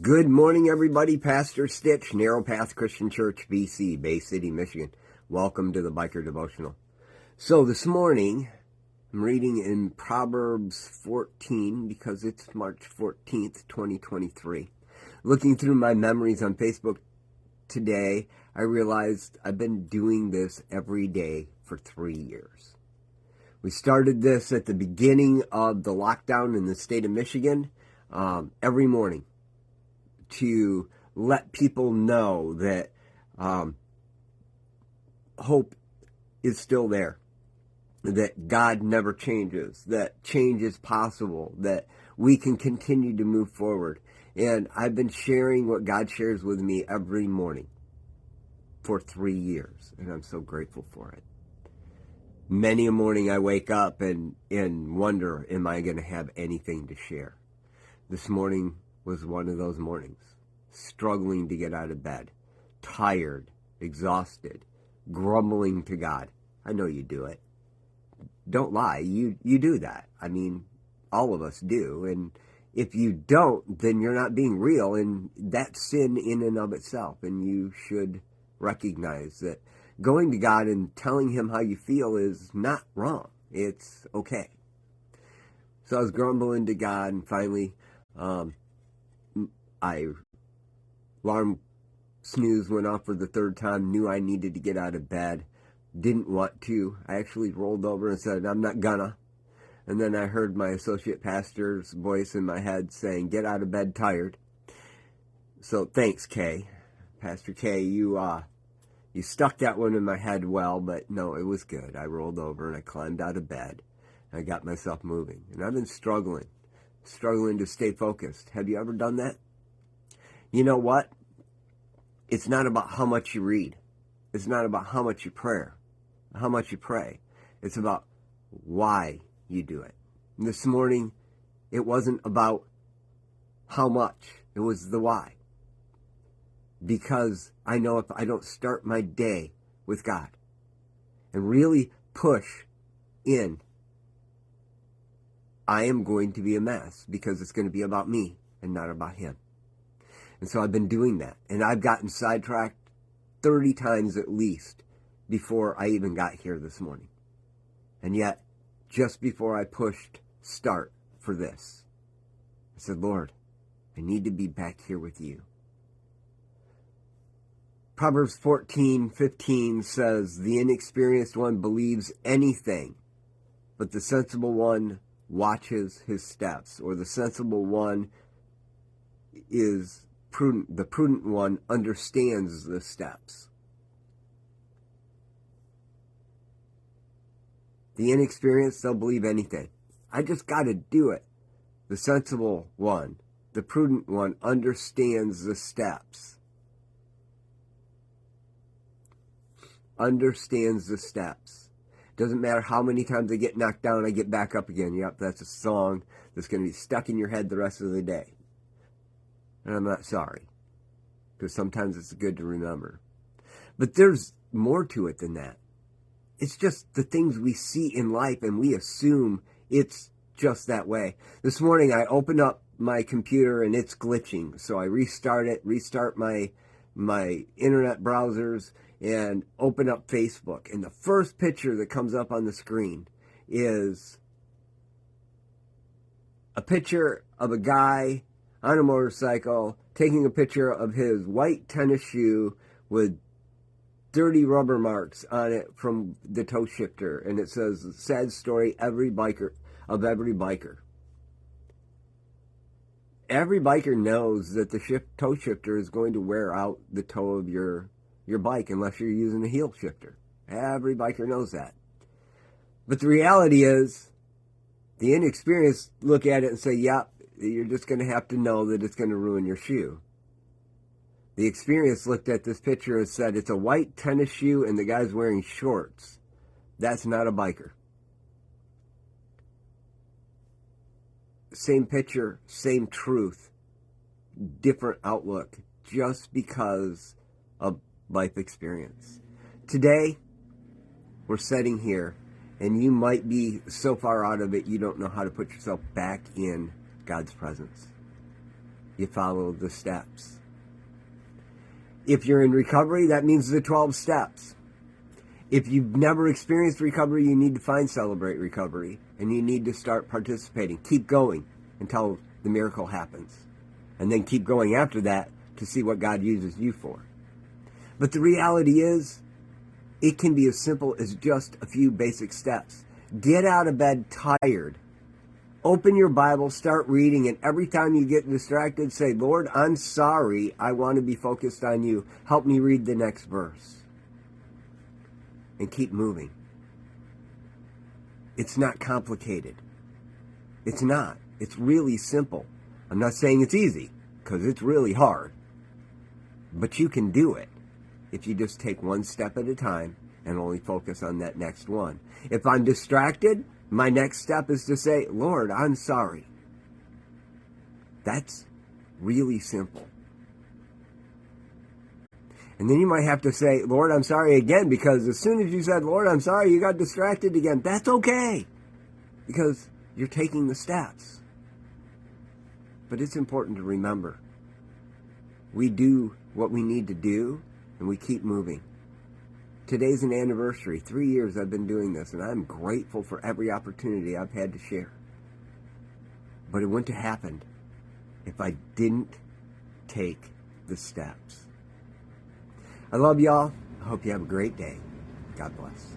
Good morning, everybody. Pastor Stitch, Narrow Path Christian Church, BC, Bay City, Michigan. Welcome to the Biker Devotional. So this morning, I'm reading in Proverbs 14 because it's March 14th, 2023. Looking through my memories on Facebook today, I realized I've been doing this every day for 3 years. We started this at the beginning of the lockdown in the state of Michigan, every morning, to let people know that hope is still there, that God never changes, that change is possible, that we can continue to move forward. And I've been sharing what God shares with me every morning for 3 years, and I'm so grateful for it. Many a morning I wake up and wonder, am I going to have anything to share? This morning was one of those mornings. Struggling to get out of bed. Tired. Exhausted. Grumbling to God. I know you do it. Don't lie. You do that. I mean, all of us do. And if you don't, then you're not being real. And that's sin in and of itself. And you should recognize that going to God and telling Him how you feel is not wrong. It's okay. So I was grumbling to God, and finally, alarm snooze went off for the third time, knew I needed to get out of bed, didn't want to. I actually rolled over and said, I'm not gonna. And then I heard my associate pastor's voice in my head saying, get out of bed tired. So thanks, Kay. Pastor Kay, you stuck that one in my head well, but no, it was good. I rolled over and I climbed out of bed. And I got myself moving. And I've been struggling to stay focused. Have you ever done that? You know what? It's not about how much you read. It's not about how much you pray. It's about why you do it. And this morning, it wasn't about how much. It was the why. Because I know if I don't start my day with God and really push in, I am going to be a mess because it's going to be about me and not about Him. And so I've been doing that. And I've gotten sidetracked 30 times at least before I even got here this morning. And yet, just before I pushed start for this, I said, Lord, I need to be back here with you. Proverbs 14:15 says, the inexperienced one believes anything, but the sensible one watches his steps, or the sensible one is prudent. The prudent one understands the steps. The inexperienced, they'll believe anything. I just got to do it. The sensible one, the prudent one, understands the steps. Understands the steps. Doesn't matter how many times I get knocked down, I get back up again. Yep, that's a song that's going to be stuck in your head the rest of the day. And I'm not sorry, because sometimes it's good to remember. But there's more to it than that. It's just the things we see in life, and we assume it's just that way. This morning, I opened up my computer, and it's glitching. So I restart my internet browsers, and open up Facebook. And the first picture that comes up on the screen is a picture of a guy on a motorcycle taking a picture of his white tennis shoe with dirty rubber marks on it from the toe shifter. And it says, sad story of every biker. Every biker knows that the toe shifter is going to wear out the toe of your bike unless you're using a heel shifter. Every biker knows that. But the reality is, the inexperienced look at it and say, yep, you're just going to have to know that it's going to ruin your shoe. The experienced looked at this picture and said, it's a white tennis shoe and the guy's wearing shorts. That's not a biker. Same picture, same truth, different outlook, just because of life experience. Today, we're sitting here, and you might be so far out of it, you don't know how to put yourself back in God's presence. you follow the steps. If you're in recovery, that means the 12 steps. If you've never experienced recovery, you need to find Celebrate Recovery, and you need to start participating. Keep going until the miracle happens. And then keep going after that to see what God uses you for. But the reality is, it can be as simple as just a few basic steps. Get out of bed tired. Open your Bible, start reading, and every time you get distracted, say, Lord, I'm sorry. I want to be focused on you. Help me read the next verse. And keep moving. It's not complicated. It's not. It's really simple. I'm not saying it's easy, because it's really hard. But you can do it if you just take one step at a time and only focus on that next one. If I'm distracted, my next step is to say, Lord, I'm sorry. That's really simple. And then you might have to say, Lord, I'm sorry again, because as soon as you said, Lord, I'm sorry, you got distracted again. That's okay, because you're taking the steps. But it's important to remember, we do what we need to do, and we keep moving. Today's an anniversary. 3 years I've been doing this, and I'm grateful for every opportunity I've had to share. But it wouldn't have happened if I didn't take the steps. I love y'all. I hope you have a great day. God bless.